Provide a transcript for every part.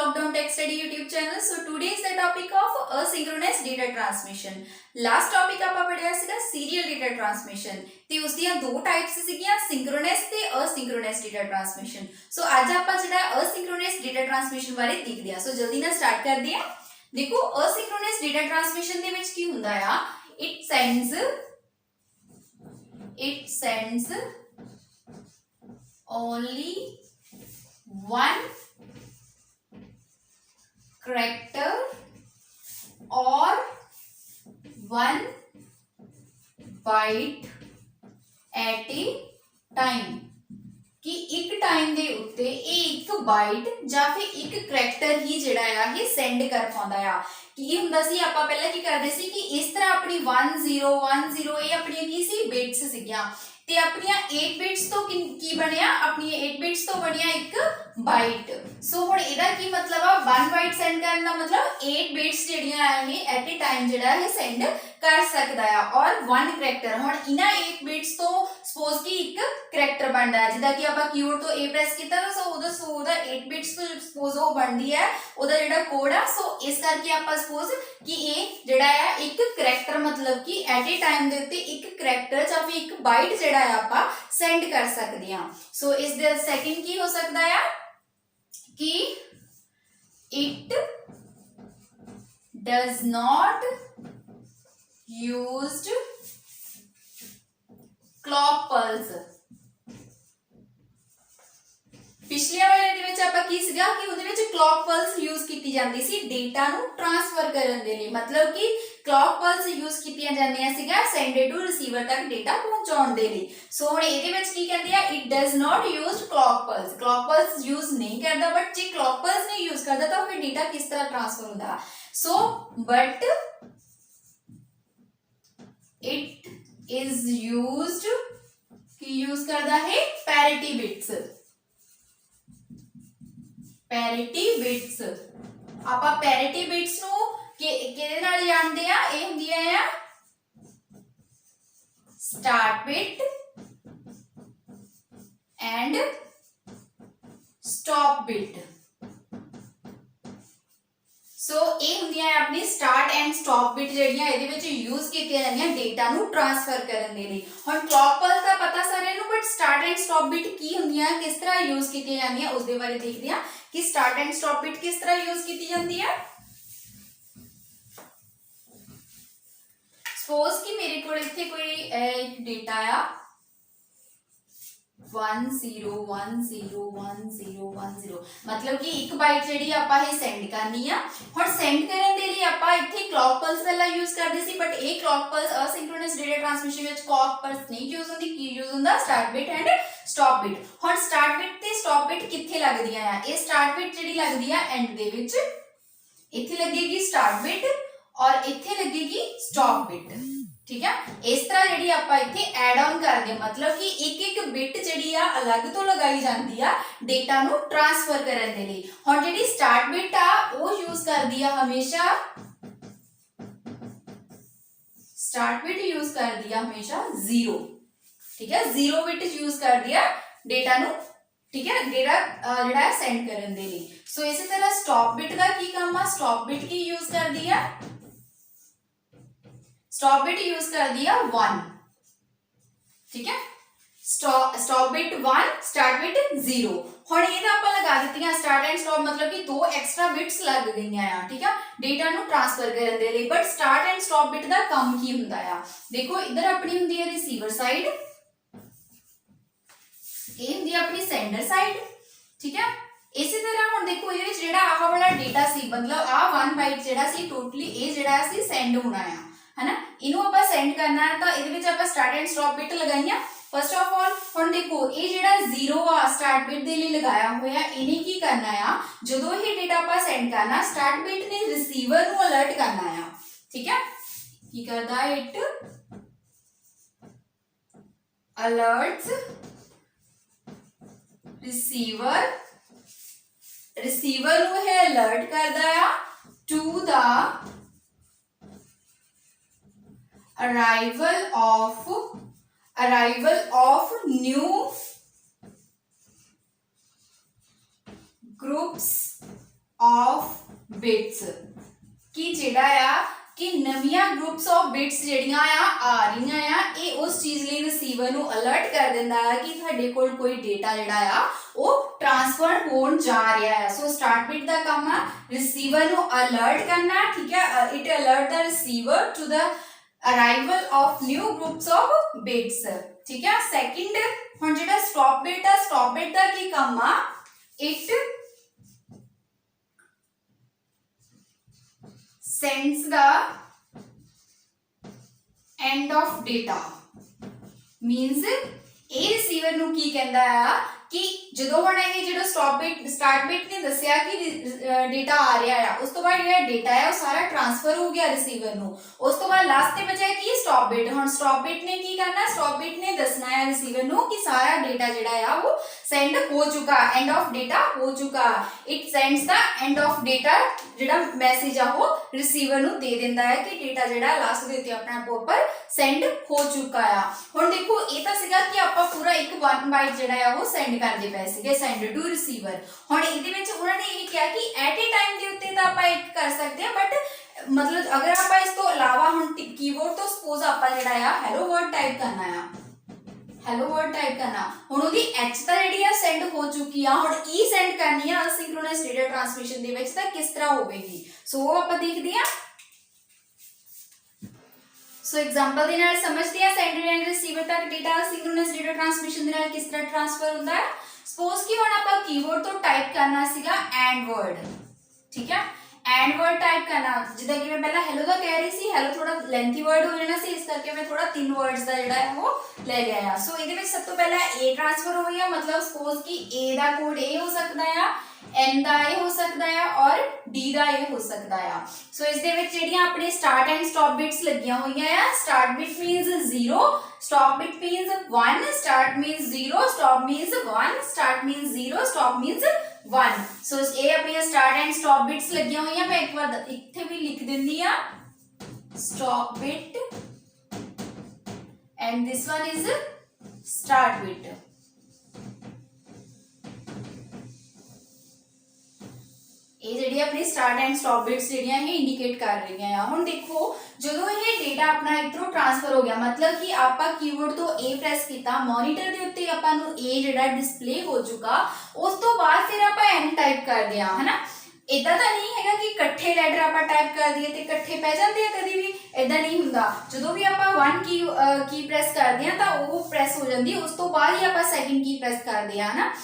Lockdown Tech Study YouTube channel. So today is the topic of asynchronous data transmission. Last topic ਆਪਾਂ ਪੜਿਆ ਸੀਗਾ serial data transmission ਤੇ ਉਸ ਦੀਆਂ ਦੋ ਟਾਈਪਸ ਸੀਗੀਆਂ synchronous ਤੇ asynchronous data transmission. So ਅੱਜ ਆਪਾਂ ਜਿਹੜਾ asynchronous data transmission ਬਾਰੇ ਦੇਖਦੇ ਹਾਂ. So ਜਲਦੀ ਨਾਲ ਸਟਾਰਟ ਕਰਦੇ ਹਾਂ. ਦੇਖੋ asynchronous data transmission ਦੇ ਵਿੱਚ ਕੀ ਹੁੰਦਾ ਆ, it sends only one character or one byte at a time कि एक टाइम दे उत्ते एक बाइट ਜਾਂ ਫਿਰ ਇੱਕ ਕਰੈਕਟਰ ਹੀ ਜਿਹੜਾ ਆ ਇਹ ਸੈਂਡ ਕਰ ਪਾਉਂਦਾ ਆ। ਕੀ ਹੁੰਦਾ ਸੀ, ਆਪਾਂ ਪਹਿਲਾਂ ਕੀ ਕਰਦੇ ਸੀ ਕਿ ਇਸ ਤਰ੍ਹਾਂ ਆਪਣੀ 1010 ਇਹ ਆਪਣੀਆਂ ਕੀ ਸੀ, ਬਿਟਸ ਸੀਗੀਆਂ ਤੇ ਆਪਣੀਆਂ 8 ਬਿਟਸ ਤੋਂ ਕੀ ਬਣਿਆ, ਆਪਣੀਆਂ 8 ਬਿਟਸ ਤੋਂ ਬਣਿਆ ਇੱਕ ਬਾਈਟ। ਸੋ ਹੁਣ ਇਹਦਾ ਕੀ ਮਤਲਬ ਆ, 1 ਬਾਈਟ ਸੈਂਡ ਕਰਨ ਦਾ ਮਤਲਬ 8 ਬਿਟਸ ਜਿਹੜੀਆਂ ਆ ਇਹ ਐਟ ਅ ਟਾਈਮ ਜਿਹੜਾ ਇਹ ਸੈਂਡ ਕਰ ਸਕਦਾ ਆ ਔਰ 1 ਕਰੈਕਟਰ। ਹੁਣ ਇਹਨਾਂ 8 ਬਿਟਸ ਤੋਂ ਸਪੋਜ਼ ਕਿ ਇੱਕ ਕਰੈਕਟਰ ਬਣਦਾ ਹੈ, ਜਿੱਦਾਂ ਕਿ ਆਪਾਂ ਕੀਬੋਰਡ ਤੋਂ A ਪ੍ਰੈਸ ਕੀਤਾ ਤਾਂ ਉਹਦਾ 8 ਬਿਟਸ ਤੋਂ ਸਪੋਜ਼ ਉਹ ਬਣਦੀ ਹੈ ਉਹਦਾ ਜਿਹੜਾ ਕੋਡ ਆ। ਸੋ ਇਸ ਕਰਕੇ ਆਪਾਂ ਸਪੋਜ਼ ਕਿ ਇਹ ਜਿਹੜਾ ਆ ਇੱਕ ਕਰੈਕਟਰ ਮਤਲਬ ਕਿ ਐਟ ਅ ਟਾਈਮ ਦੇ ਉੱਤੇ ਇੱਕ ਕਰੈਕਟਰ ਜਾਂ ਫਿਰ ਇੱਕ ਬਾਈਟ ਜਿਹੜਾ ਆ ਆਪਾਂ ਸੈਂਡ ਕਰ ਸਕਦੇ ਹਾਂ। ਸੋ ਇਸ ਦੇ ਸੈਕਿੰਡ ਕੀ ਹੋ ਸਕਦਾ ਆ ਕਿ it does not used clock pulse। ਪਿਛਲੇ ਵਾਲੇ ਦੇ ਵਿੱਚ ਆਪਾਂ ਕੀ ਸੀਗਾ ਕਿ ਉਹਦੇ ਵਿੱਚ ਕਲੌਕ ਪਲਸ ਯੂਜ਼ ਕੀਤੀ ਜਾਂਦੀ ਸੀ ਡੇਟਾ ਨੂੰ ਟ੍ਰਾਂਸਫਰ ਕਰਨ ਦੇ ਲਈ, ਮਤਲਬ ਕਿ ਕਲੌਕ ਪਲਸ ਯੂਜ਼ ਕੀਤੀਆਂ ਜਾਂਦੀਆਂ ਸੀਗਾ ਸੈਂਡਰ ਟੂ ਰਿਸੀਵਰ ਤੱਕ ਡੇਟਾ ਪਹੁੰਚਾਉਣ ਦੇ ਲਈ। ਸੋ ਹੁਣ ਇਹਦੇ ਵਿੱਚ ਕੀ ਕਹਿੰਦੇ ਆ, it does not use clock plus. Clock plus use ਨਹੀਂ ਕਰਦਾ, ਬਟ ਜੇ ਕਲੌਕ ਪਲਸ ਨਹੀਂ ਯੂਜ਼ ਕਰਦਾ ਤਾਂ ਫਿਰ ਡੇਟਾ ਕਿਸ ਤਰ੍ਹਾਂ ਟ੍ਰਾਂਸਫਰ ਹੁੰਦਾ। So but it is used, Ki use ਕਰਦਾ ਹੈ, ਪੈਰਿਟੀ ਬਿਟਸ। ਪੈਰਿਟੀ ਬਿਟਸ ਆਪਾਂ ਪੈਰਿਟੀ ਬਿਟਸ ਨੂੰ ਕਿਹਦੇ ਨਾਲ ਜਾਣਦੇ ਆ, ਇਹ ਹੁੰਦੀਆਂ ਆ start bit and stop bit. So ਇਹ ਹੁੰਦੀਆਂ ਆ ਆਪਣੀ ਸਟਾਰਟ ਐਂਡ ਸਟਾਪ ਬਿਟ ਜਿਹੜੀਆਂ ਇਹਦੇ ਵਿੱਚ ਯੂਜ਼ ਕੀਤੀਆਂ ਜਾਂਦੀਆਂ ਡੇਟਾ ਨੂੰ ਟ੍ਰਾਂਸਫਰ ਕਰਨ ਦੇ ਲਈ। ਹੁਣ ਕਲੌਕ ਪਲਸ ਦਾ ਪਤਾ ਸਾਰਿਆਂ ਨੂੰ, but start and stop bit ਕੀ ਹੁੰਦੀਆਂ, ਕਿਸ ਤਰ੍ਹਾਂ ਯੂਜ਼ ਕੀਤੀਆਂ ਜਾਂਦੀਆਂ ਉਸ ਦੇ ਬਾਰੇ ਦੇਖਦੇ ਆ ਕਿ ਸਟਾਰਟ ਐਂਡ ਸਟਾਪ ਬਿਟ ਕਿਸ ਤਰ੍ਹਾਂ ਯੂਜ਼ ਕੀਤੀ ਜਾਂਦੀ ਹੈ। ਸਪੋਜ਼ ਕਿ ਮੇਰੇ ਕੋਲ ਇੱਥੇ ਕੋਈ ਡੇਟਾ ਆ 10101010 ਮਤਲਬ ਕਿ ਇੱਕ ਬਾਈਟ ਜਿਹੜੀ ਆਪਾਂ ਇਹ ਸੈਂਡ ਕਰਨੀ ਆ। ਹੁਣ ਸੈਂਡ ਕਰਨ ਦੇ ਲਈ ਆਪਾਂ ਇੱਥੇ ਕਲੌਕ ਪਲਸ ਪਹਿਲਾਂ ਯੂਜ਼ ਕਰਦੇ ਸੀ, ਬਟ ਇਹ ਕਲੌਕ ਪਲਸ ਅਸਿੰਕ੍ਰੋਨਸ ਡੇਟਾ ਟ੍ਰਾਂਸਮਿਸ਼ਨ ਵਿੱਚ ਕਲੌਕ ਪਲਸ ਨਹੀਂ ਯੂਜ਼ ਹੁੰਦੀ। ਕੀ ਯੂਜ਼ ਹੁੰਦਾ, start bit and stop bit. ਹੁਣ ਸਟਾਰਟ ਬਿਟ ਤੇ ਸਟਾਪ ਬਿਟ ਕਿੱਥੇ ਲੱਗਦੀਆਂ ਆ, ਇਹ ਸਟਾਰਟ ਬਿਟ ਜਿਹੜੀ ਲੱਗਦੀ ਆ ਐਂਡ ਦੇ ਵਿੱਚ, ਇੱਥੇ ਲੱਗੇਗੀ ਸਟਾਰਟ ਬਿਟ ਔਰ ਇੱਥੇ ਲੱਗੇਗੀ ਸਟਾਪ ਬਿਟ। ਠੀਕ ਹੈ, ਇਸ ਤਰ੍ਹਾਂ ਜਿਹੜੀ ਆਪਾਂ ਇੱਥੇ ਐਡ ਆਨ ਕਰਦੇ ਹਾਂ, ਮਤਲਬ ਕਿ ਇੱਕ ਇੱਕ ਬਿਟ ਜਿਹੜੀ ਆ ਅਲੱਗ ਤੋਂ ਲਗਾਈ ਜਾਂਦੀ ਆ ਡੇਟਾ ਨੂੰ ਟ੍ਰਾਂਸਫਰ ਕਰਨ ਦੇ ਲਈ। ਹੁਣ ਜਿਹੜੀ ਸਟਾਰਟ ਬਿਟ ਆ ਉਹ ਯੂਜ਼ ਕਰਦੀ ਆ ਹਮੇਸ਼ਾ, ਸਟਾਰਟ ਬਿਟ ਯੂਜ਼ ਕਰਦੀ ਆ ਹਮੇਸ਼ਾ 0। ਠੀਕ ਹੈ, 0 ਬਿਟ ਯੂਜ਼ ਕਰਦੀ ਆ ਡੇਟਾ ਨੂੰ, ਠੀਕ ਹੈ, ਡੇਟਾ ਜਿਹੜਾ ਸੈਂਡ ਕਰਨ ਦੇ ਲਈ। ਸੋ ਇਸੇ ਤਰ੍ਹਾਂ ਸਟਾਪ ਬਿਟ ਦਾ ਕੀ ਕੰਮ ਆ, ਸਟਾਪ ਬਿਟ ਕੀ ਯੂਜ਼ ਕਰਦੀ ਆ, स्टॉप बिट यूज कर दिया 1। ठीक है, स्टॉप बिट 1 स्टार्ट बिट 0। ਹੁਣ ਇਹਦਾ ਆਪਾਂ ਲਗਾ ਦਿੱਤੀਆਂ ਸਟਾਰਟ ਐਂਡ ਸਟਾਪ, ਮਤਲਬ ਕਿ ਦੋ ਐਕਸਟਰਾ ਬਿਟਸ ਲੱਗ ਗਈਆਂ ਆ। ਠੀਕ ਆ, ਡੇਟਾ ਨੂੰ ਟ੍ਰਾਂਸਫਰ ਕਰਨ ਦੇ ਲਈ। But start and stop bit ਦਾ ਕੰਮ ਕੀ ਹੁੰਦਾ ਆ, ਦੇਖੋ ਇੱਧਰ ਆਪਣੀ ਹੁੰਦੀ ਹੈ ਰਿਸੀਵਰ ਸਾਈਡ, ਇਹ ਹੁੰਦੀ ਹੈ ਆਪਣੀ ਸੈਂਡਰ ਸਾਈਡ। ਠੀਕ ਹੈ, ਇਸੇ ਤਰ੍ਹਾਂ ਹੁਣ ਦੇਖੋ ਇਹਦੇ ਵਿੱਚ ਜਿਹੜਾ ਆਹ ਵਾਲਾ ਡੇਟਾ ਸੀ, ਮਤਲਬ ਆਹ 1 ਬਾਈਟ ਜਿਹੜਾ ਸੀ ਟੋਟਲੀ ਇਹ ਜਿਹੜਾ ਸੀ ਸੈਂਡ ਹੋਣਾ ਆ, है ना, इनू ਆਪਾਂ ਸੈਂਡ ਕਰਨਾ ਹੈ ਤਾਂ ਇਹਦੇ ਵਿੱਚ ਆਪਾਂ ਸਟਾਰਟ ਐਂਡ ਸਟਾਪ ਬਿਟ ਲਗਾਈਆਂ। ਫਸਟ ਆਫ ਆਲ ਹੁਣ ਦੇਖੋ ਇਹ ਜਿਹੜਾ 0 ਆ ਸਟਾਰਟ ਬਿਟ ਦੇ ਲਈ ਲਗਾਇਆ ਹੋਇਆ, ਇਹਨੇ ਕੀ ਕਰਨਾ ਆ, ਜਦੋਂ ਇਹ ਡੇਟਾ ਆਪਾਂ ਸੈਂਡ ਕਰਨਾ ਸਟਾਰਟ ਬਿਟ ਨੇ ਰਿਸੀਵਰ ਨੂੰ ਅਲਰਟ ਕਰਨਾ ਆ। ਠੀਕ ਹੈ, ਕੀ ਕਰਦਾ ਇਟ ਅਲਰਟਸ ਰਿਸੀਵਰ, ਰਿਸੀਵਰ ਨੂੰ ਇਹ ਅਲਰਟ ਕਰਦਾ ਆ to the arrival of new groups of bits कि जिहड़ा आ कि नवीं ग्रुप्स ऑफ बिट्स जिहड़ियां आ रही आ ये उस चीज़ लिए रिसीवर नूं अलर्ट कर दिंदा है कि तुहाडे कोल कोई डेटा जिहड़ा आ वो ट्रांसफर होण जा रहा है। सो स्टार्ट बिट दा काम आ रिसीवर नूं अलर्ट करना, ठीक है। It alert the receiver to the arrival of new groups of bits, ठीक है। सैकेंड हुण जिहड़ा स्टॉप बिट दा की काम आ it sends the end of data means ਇਹ रिसीवर ਨੂੰ ਕੀ ਕਹਿੰਦਾ ਆ कि ਜਦੋਂ ਹੁਣ ਇਹ ਜਿਹੜਾ स्टार्ट बिट ने दसिया कि डेटा आ रहा है उस तो बाद ਜਿਹੜਾ डेटा है वो सारा ट्रांसफर हो गया रिसीवर ਨੂੰ उस तो बाद लास्ट ਤੇ बचा कि स्टॉप बिट ਹੁਣ स्टॉप बिट ने ਕੀ करना स्टॉप बिट ने दसना है रिसीवर ਨੂੰ कि सारा डेटा ਜਿਹੜਾ ਆ वो सेंड हो चुका एंड ऑफ डेटा हो चुका it sends the end of data ਜਿਹੜਾ ਮੈਸੇਜ ਆ ਉਹ ਰਿਸੀਵਰ ਨੂੰ ਦੇ ਦਿੰਦਾ ਹੈ ਕਿ डेटा ਜਿਹੜਾ ਲਾਸਟ ਦੇ ਉੱਤੇ ਆਪਣਾ ਪ੍ਰੋਪਰ सेंड हो चुका ਆ। ਹੁਣ ਦੇਖੋ ਇਹ ਤਾਂ ਸੀਗਾ ਕਿ ਆਪਾਂ ਪੂਰਾ ਇੱਕ 1 ਬਾਈਟ ਜਿਹੜਾ ਆ ਉਹ ਸੈਂਡ ਕਰਦੇ ਪਏ ਸੀਗੇ ਸੈਂਡ ਟੂ ਰਿਸੀਵਰ। ਹੁਣ ਇਹਦੇ ਵਿੱਚ ਉਹਨਾਂ ਨੇ ਇਹ ਕਿਹਾ ਕਿ ਐਟ ਏ ਟਾਈਮ ਦੇ ਉੱਤੇ ਤਾਂ ਆਪਾਂ ਇੱਕ ਕਰ ਸਕਦੇ ਹਾਂ ਬਟ मतलब अगर आप इस तो अलावा हम कीबोर्ड तो सपोज आप ਜਿਹੜਾ ਆ हेलो वर्ड टाइप करना है हेलो वर्ड टाइप करना ਹੁਣ ਉਹਦੀ h ਤਾਂ ਜਿਹੜੀ ਆ ਸੈਂਡ ਹੋ ਚੁੱਕੀ ਆ ਹੁਣ e ਸੈਂਡ ਕਰਨੀ ਆ ਅਸਿੰਕ੍ਰੋਨਸ ਡਾਟਾ ਟ੍ਰਾਂਸਮਿਸ਼ਨ ਦੇ ਵਿੱਚ ਤਾਂ ਕਿਸ ਤਰ੍ਹਾਂ ਹੋਵੇਗੀ ਸੋ ਉਹ ਆਪਾਂ ਦੇਖਦੇ ਆ। ਸੋ ਐਗਜ਼ਾਮਪਲ ਦੇ ਨਾਲ ਸਮਝਦੇ ਆ ਸੈਂਡਰ ਐਂਡ ਰਿਸੀਵਰ ਤੱਕ ਡਾਟਾ ਅਸਿੰਕ੍ਰੋਨਸ ਡਾਟਾ ਟ੍ਰਾਂਸਮਿਸ਼ਨ ਦੇ ਨਾਲ ਕਿਸ ਤਰ੍ਹਾਂ ਟ੍ਰਾਂਸਫਰ ਹੁੰਦਾ ਹੈ। ਸਪੋਜ਼ ਕਿ ਹੁਣ ਆਪਾਂ ਕੀਬੋਰਡ ਤੋਂ ਟਾਈਪ ਕਰਨਾ ਸੀਗਾ ਐਂਡ ਵਰਡ, ਠੀਕ ਹੈ। एंड वर्ड टाइप करना जिदा कि मैं पहला हेलो का कह रही सी हेलो थोड़ा लेंथी वर्ड हो जाना सी इस करके मैं थोड़ा 3 वर्ड्स दा जेड़ा है वो ले लिया। सो ਇਹਦੇ ਵਿੱਚ ਸਭ ਤੋਂ ਪਹਿਲਾਂ a ट्रांसफर हो गया मतलब सपोज कि a ਦਾ ਕੋਡ a ਹੋ ਸਕਦਾ ਆ n ਦਾ a ਹੋ ਸਕਦਾ ਆ ਔਰ d ਦਾ a ਹੋ ਸਕਦਾ ਆ। ਸੋ ਇਸ ਦੇ ਵਿੱਚ ਜਿਹੜੀਆਂ ਆਪਣੇ ਸਟਾਰਟ ਐਂਡ ਸਟਾਪ ਬਿਟਸ ਲੱਗੀਆਂ ਹੋਈਆਂ ਆ start bit means 0 stop bit means 1 start means 0 stop means 1 start means 0 stop means 1। सो ये अपनी स्टार्ट एंड स्टॉप बिट्स लगी हुई हैं मैं एक बार इत्थे भी लिख देंदी आ stop bit and this one is start bit. ਇਹ ਜਿਹੜੀ ਆਪਣੀ ਸਟਾਰਟ ਐਂਡ ਸਟਾਪ ਬਿਟਸ ਜਿਹੜੀਆਂ ਇਹ ਇੰਡੀਕੇਟ ਕਰ ਰਹੀਆਂ ਆ। ਹੁਣ ਦੇਖੋ ਜਦੋਂ ਇਹ ਡਾਟਾ ਆਪਣਾ ਇਧਰੋਂ ਟ੍ਰਾਂਸਫਰ ਹੋ ਗਿਆ मतलब कि ਆਪਾਂ ਕੀਬੋਰਡ ਤੋਂ A ਪ੍ਰੈਸ ਕੀਤਾ ਮੋਨੀਟਰ ਦੇ ਉੱਤੇ ਆਪਾਂ ਨੂੰ A ਜਿਹੜਾ ਡਿਸਪਲੇ ਹੋ ਚੁੱਕਾ ਉਸ ਤੋਂ ਬਾਅਦ ਫਿਰ ਆਪਾਂ N ਟਾਈਪ ਕਰਦੇ ਆ ਹਨਾ। ਇਦਾਂ ਤਾਂ ਨਹੀਂ ਹੈਗਾ ਕਿ ਇਕੱਠੇ ਲੈਟਰ ਆਪਾਂ ਟਾਈਪ ਕਰ ਦਈਏ ਤੇ ਇਕੱਠੇ ਪੈ ਜਾਂਦੇ ਆ ਕਦੀ ਵੀ ਇਦਾਂ ਨਹੀਂ ਹੁੰਦਾ। ਜਦੋਂ ਵੀ ਆਪਾਂ 1 ਕੀ ਪ੍ਰੈਸ ਕਰਦੇ ਆ ਤਾਂ ਉਹ ਪ੍ਰੈਸ ਹੋ ਜਾਂਦੀ ਉਸ ਤੋਂ ਬਾਅਦ ਹੀ ਆਪਾਂ ਸੈਕਿੰਡ ਕੀ ਪ੍ਰੈਸ ਕਰਦੇ ਆ ਹਨਾ।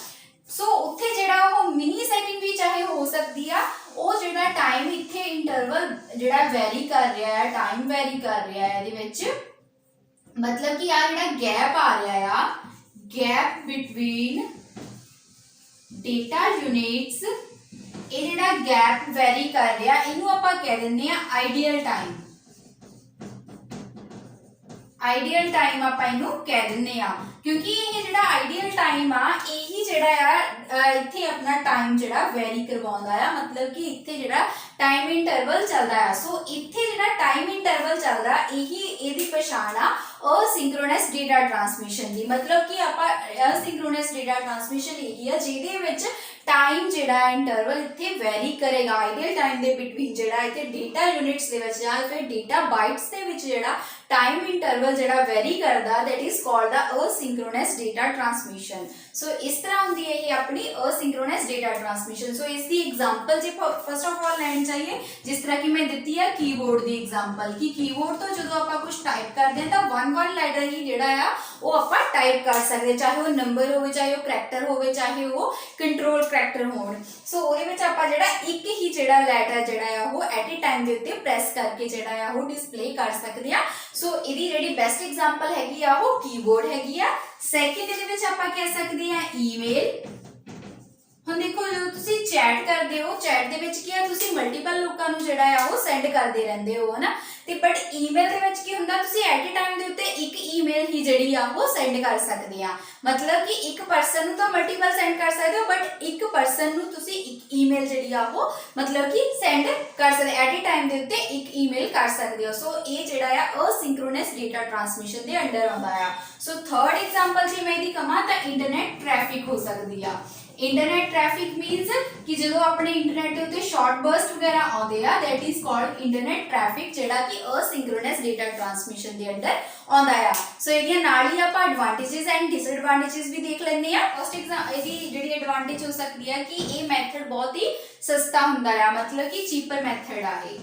ਸੋ ਉੱਥੇ ਜਿਹੜਾ ਉਹ ਮਿਨੀ ਸੈਕਿੰਡ ਵੀ ਚਾਹੇ ਹੋ ਸਕਦੀ ਆ ਉਹ ਜਿਹੜਾ ਟਾਈਮ ਇੱਥੇ ਇੰਟਰਵਲ ਜਿਹੜਾ ਵੈਰੀ ਕਰ ਰਿਹਾ ਹੈ ਟਾਈਮ ਵੈਰੀ ਕਰ ਰਿਹਾ ਹੈ ਇਹਦੇ ਵਿੱਚ मतलब कि ਆ ਜਿਹੜਾ ਗੈਪ ਆ ਰਿਹਾ ਆ ਗੈਪ ਬਿਟਵੀਨ ਡਾਟਾ ਯੂਨਿਟਸ ਇਹ ਜਿਹੜਾ ਗੈਪ ਵੈਰੀ ਕਰ ਰਿਹਾ ਇਹਨੂੰ ਆਪਾਂ ਕਹਿ ਦਿੰਦੇ ਆ ਆਈਡੀਅਲ ਟਾਈਮ। ਆਈਡੀਅਲ ਟਾਈਮ ਆਪਾਂ ਇਹਨੂੰ ਕਹਿ ਦਿੰਦੇ ਆ ਕਿਉਂਕਿ ਇਹ ਜਿਹੜਾ ਆਈਡੀਅਲ ਟਾਈਮ ਆ ਇਹੀ ਜਿਹੜਾ ਆ ਇੱਥੇ ਆਪਣਾ ਟਾਈਮ ਜਿਹੜਾ ਵੈਰੀ ਕਰਵਾਉਂਦਾ ਆ मतलब कि ਇੱਥੇ ਜਿਹੜਾ ਟਾਈਮ ਇੰਟਰਵਲ ਚੱਲਦਾ ਆ। ਸੋ ਇੱਥੇ ਜਿਹੜਾ ਟਾਈਮ ਇੰਟਰਵਲ ਚੱਲਦਾ ਇਹੀ ਇਹਦੀ ਪਛਾਣ ਆ ਅਸਿੰਕ੍ਰੋਨਸ ਡਾਟਾ ਟ੍ਰਾਂਸਮਿਸ਼ਨ ਦੀ मतलब कि ਆਪਾਂ ਅਸਿੰਕ੍ਰੋਨਸ ਡਾਟਾ ਟ੍ਰਾਂਸਮਿਸ਼ਨ ਇਹੀ ਆ ਜਿਹਦੇ ਵਿੱਚ टाइम ਜਿਹੜਾ ਇੰਟਰਵਲ ਇੱਥੇ ਵੈਰੀ ਕਰੇਗਾ ਆਈਡੀਅਲ ਟਾਈਮ ਦੇ ਬਿਟਵੀਨ ਜਿਹੜਾ ਇੱਥੇ ਡਾਟਾ ਯੂਨਿਟਸ ਦੇ ਵਿੱਚ ਜਾਂ ਫਿਰ ਡਾਟਾ ਬਾਈਟਸ ਦੇ ਵਿੱਚ ਜਿਹੜਾ टाइम इंटरवल ਜਿਹੜਾ ਵੈਰੀ ਕਰਦਾ that is called the asynchronous data transmission। ਸੋ ਇਸ ਤਰ੍ਹਾਂ ਹੁੰਦੀ ਹੈ ਇਹ ਆਪਣੀ asynchronous data transmission। ਸੋ ਇਸ ਦੀ ਐਗਜ਼ਾਮਪਲ ਜੇ ਫਸਟ ਆਫ ਆਲ ਲੈਣੀ ਚਾਹੀਏ ਜਿਸ ਤਰ੍ਹਾਂ ਕਿ ਮੈਂ ਦਿੱਤੀ ਹੈ ਕੀਬੋਰਡ ਦੀ ਐਗਜ਼ਾਮਪਲ ਕਿ ਕੀਬੋਰਡ ਤੋਂ ਜਦੋਂ ਆਪਾਂ ਕੁਝ ਟਾਈਪ ਕਰਦੇ ਹਾਂ ਤਾਂ 1 ਲੈਟਰ ਹੀ ਜਿਹੜਾ ਆ ਉਹ ਆਪਾਂ ਟਾਈਪ ਕਰ ਸਕਦੇ ਚਾਹੇ ਉਹ ਨੰਬਰ ਹੋਵੇ ਚਾਹੇ ਉਹ ਕਰੈਕਟਰ ਹੋਵੇ ਚਾਹੇ ਉਹ ਕੰਟਰੋਲ ਕਰੈਕਟਰ ਹੋਣ। ਸੋ ਉਹਦੇ ਵਿੱਚ ਆਪਾਂ ਜਿਹੜਾ ਇੱਕ ਹੀ ਜਿਹੜਾ ਲੈਟਰ ਜਿਹੜਾ ਆ ਉਹ ਐਟ ਏ ਟਾਈਮ ਦੇ ਉੱਤੇ ਪ੍ਰੈਸ ਕਰਕੇ ਜਿਹੜਾ ਆ ਉਹ ਡਿਸਪਲੇ ਕਰ ਸਕਦੇ ਆ। ਸੋ ਇਹਦੀ ਜਿਹੜੀ ਬੈਸਟ ਐਗਜ਼ਾਮਪਲ ਹੈਗੀ ਆ ਉਹ ਕੀਬੋਰਡ ਹੈਗੀ ਆ। ਸੈਕਿੰਡ ਇਹਦੇ ਵਿੱਚ ਆਪਾਂ ਕਹਿ ਸਕਦੇ ਆ ਈਮੇਲ। ਹੁਣ ਦੇਖੋ ਜਦੋਂ ਤੁਸੀਂ ਚੈਟ ਕਰਦੇ ਹੋ ਚੈਟ ਦੇ ਵਿੱਚ ਕੀ ਆ ਤੁਸੀਂ ਮਲਟੀਪਲ ਲੋਕਾਂ ਨੂੰ ਜਿਹੜਾ ਆ ਉਹ ਸੈਂਡ ਕਰਦੇ ਰਹਿੰਦੇ ਹੋ ਹਨਾ ਤੇ ਬਟ ਈਮੇਲ ਦੇ ਵਿੱਚ ਕੀ ਹੁੰਦਾ ਤੁਸੀਂ ਐਟ ਏ ਟਾਈਮ ਦੇ ਉੱਤੇ ਇੱਕ ਈਮੇਲ ਹੀ ਜਿਹੜੀ ਆ ਉਹ ਸੈਂਡ ਕਰ ਸਕਦੇ ਆ मतलब कि ਇੱਕ ਪਰਸਨ ਨੂੰ ਤਾਂ ਮਲਟੀਪਲ ਸੈਂਡ ਕਰ ਸਕਦੇ ਹੋ ਬਟ ਇੱਕ ਪਰਸਨ ਨੂੰ ਤੁਸੀਂ ਇੱਕ ਈਮੇਲ ਜਿਹੜੀ ਆ ਉਹ मतलब कि ਸੈਂਡ ਕਰ ਸਕਦੇ ਐਟ ਏ ਟਾਈਮ ਦੇ ਉੱਤੇ ਇੱਕ ਈਮੇਲ ਕਰ ਸਕਦੇ ਹੋ। ਸੋ ਇਹ ਜਿਹੜਾ ਆ ਅਸਿੰਕ੍ਰੋਨਸ ਡਾਟਾ ਟ੍ਰਾਂਸਮਿਸ਼ਨ ਦੇ ਅੰਡਰ ਆਉਂਦਾ ਆ। ਸੋ ਥਰਡ ਐਗਜ਼ਾਮਪਲ ਜੇ ਮੈਂ ਇਹਦੀ ਕਹਾਂ ਤਾਂ ਇੰਟਰਨੈਟ ਟ੍ਰੈਫਿਕ ਹੋ ਸਕਦੀ ਆ। इंटरनेट ट्रैफिक मीनस कि जो अपने इंटरनेट के उत्ते शॉर्ट बर्स्ट वगैरह आते हैं that is called internet traffic जिहड़ा कि असिंक्रोनस डेटा ट्रांसमिशन के अंडर आउंदा है। सो इहदियां नाल ही आपां एडवांटेजेस एंड डिसएडवांटेजेस भी देख लैंदे आ। फर्स्ट इहदी जिहड़ी एडवांटेज हो सकती है कि ये मैथड बहुत ही सस्ता हुंदा है, मतलब कि चीपर मैथड आ ये।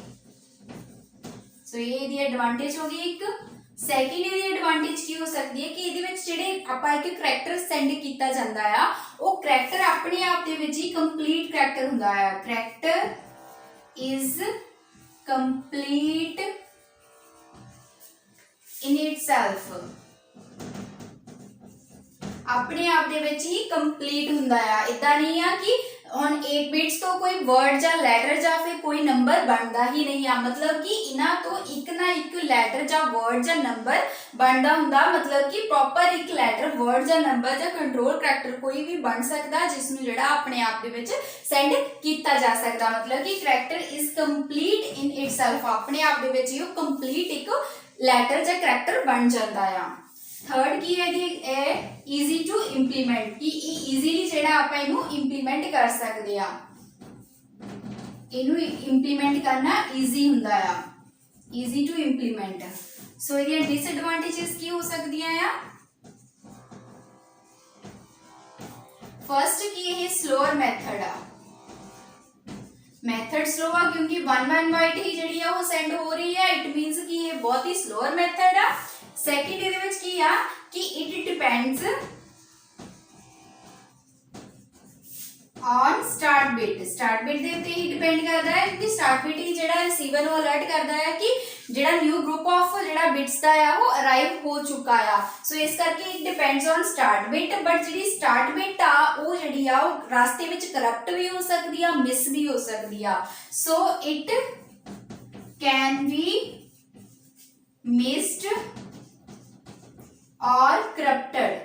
सो ये इहदी एडवांटेज हो गई एक। सैकेंड इहदी एडवांटेज की हो सकती है कि इहदे विच जिहड़े आपां एक करैक्टर सेंड कीता जांदा आ वो करैक्टर अपने आप दे विच ही कंप्लीट करैक्टर हुंदा है। Character is complete in itself, अपने आप दे विच ही कंप्लीट हुंदा है। इदां नहीं है कि हुण 8 बिट्स तो कोई वर्ड या लैटर या फिर कोई नंबर बनता ही नहीं है, मतलब कि इन्हां तो एक ना एक लैटर या वर्ड या नंबर बनता हुंदा, मतलब कि प्रॉपर एक लैटर वर्ड या नंबर या कंट्रोल करैक्टर कोई भी बन सकता जिसनूं जिहड़ा अपने आप दे विच सेंड कीता जा सकता, मतलब कि character is complete in itself, अपने आप दे विच ही कंप्लीट एक लैटर या करैक्टर बन जाता है। थर्ड की है ईजी टू इंप्लीमेंट कि ईजीली जिहड़ा आपां इहनूं इंप्लीमेंट कर सकते आ, इहनूं इंप्लीमेंट करना ईजी हुंदा आ, ईजी टू इंप्लीमेंट। सो इहदियां डिसएडवांटेजेस की हो सकदियां आ। फर्स्ट की ये स्लोअर मैथड आ, मैथड स्लो आ क्योंकि 1 बाइट ही जिहड़ी आ वो सेंड हो रही है, इट मींस कि ये बहुत ही स्लोअर मैथड आ। सैकेंड इहदे विच की आ कि it depends on start bit, start bit दे उत्ते ही डिपेंड करता है क्योंकि स्टार्ट बिट ही जिहड़ा रिसीवर नूं अलर्ट करता है कि जिहड़ा न्यू ग्रुप ऑफ जिहड़ा बिट्स दा है वो अराइव हो चुका है। सो इस करके it depends on start bit, but जिहड़ी स्टार्ट बिट आ वो जिहड़ी आ वो रास्ते विच करप्ट भी हो सकदी आ, मिस भी हो सकदी आ। So it can be missed और करप्टेड,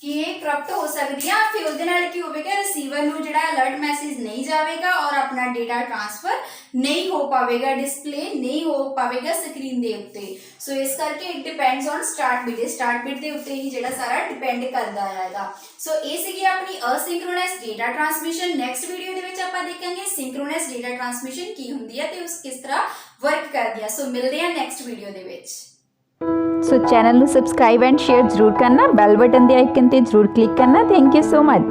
कि ये करप्ट हो सकती है, फिर उसदे नाल की होवेगा रिसीवर नूं जिहड़ा अलर्ट मैसेज नहीं जाएगा और अपना डेटा ट्रांसफर नहीं हो पाएगा, डिस्प्ले नहीं हो पाएगा स्क्रीन दे उत्ते। सो इस करके it depends on start bit, start bit दे उत्ते ही जिहड़ा सारा डिपेंड करदा है इहदा। सो ये सीगी अपनी asynchronous data transmission. Next video दे विच आपां देखांगे सिंक्रोनस डेटा ट्रांसमिशन की हुंदी है ते उस किस तरह वर्क करदी है। सो मिलदे हैं नेक्स्ट वीडियो दे विच। सो चैनल ਨੂੰ ਸਬਸਕ੍ਰਾਈਬ ਐਂਡ ਸ਼ੇਅਰ ਜ਼ਰੂਰ ਕਰਨਾ, ਬੈਲ ਬਟਨ ਦੇ ਆਈਕਨ ਤੇ ਜ਼ਰੂਰ ਕਲਿੱਕ ਕਰਨਾ। Thank you so much.